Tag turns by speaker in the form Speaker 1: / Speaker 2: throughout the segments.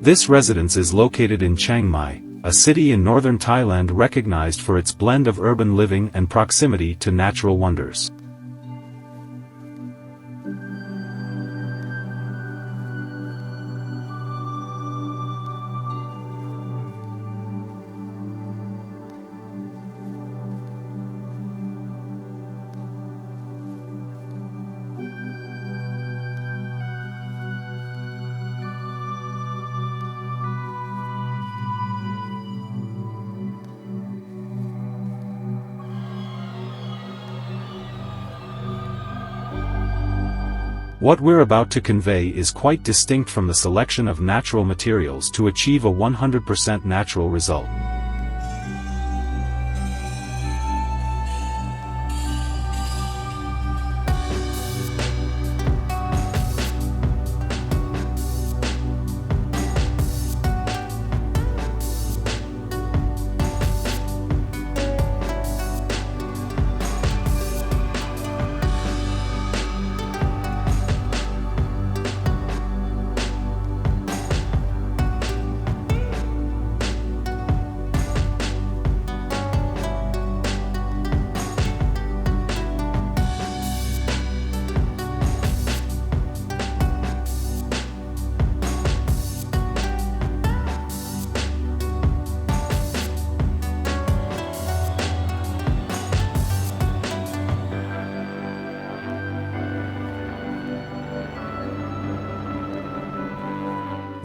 Speaker 1: This residence is located in Chiang Mai, a city in northern Thailand recognized for its blend of urban living and proximity to natural wonders. What we're about to convey is quite distinct from the selection of natural materials to achieve a 100% natural result.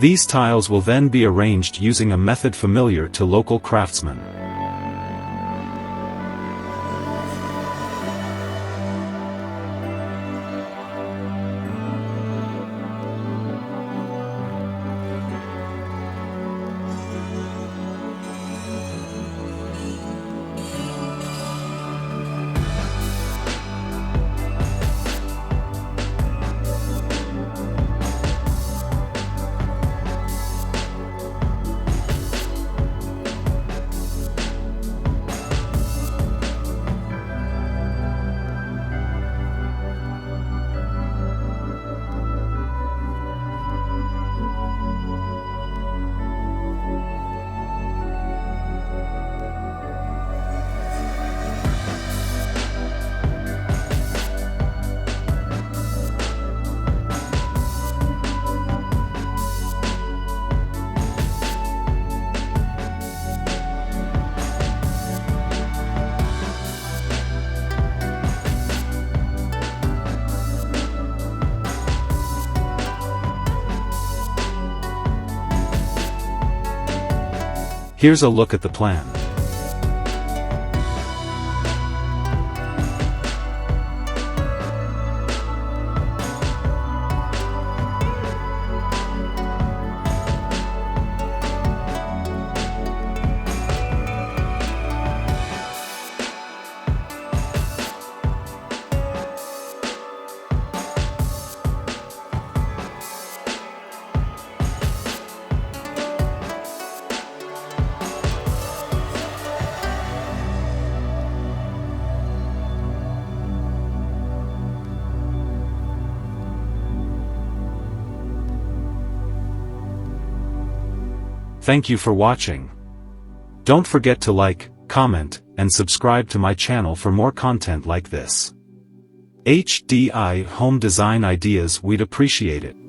Speaker 1: These tiles will then be arranged using a method familiar to local craftsmen. Here's a look at the plan. Thank you for watching. Don't forget to like, comment, and subscribe to my channel for more content like this. HDI Home Design Ideas, we'd appreciate it.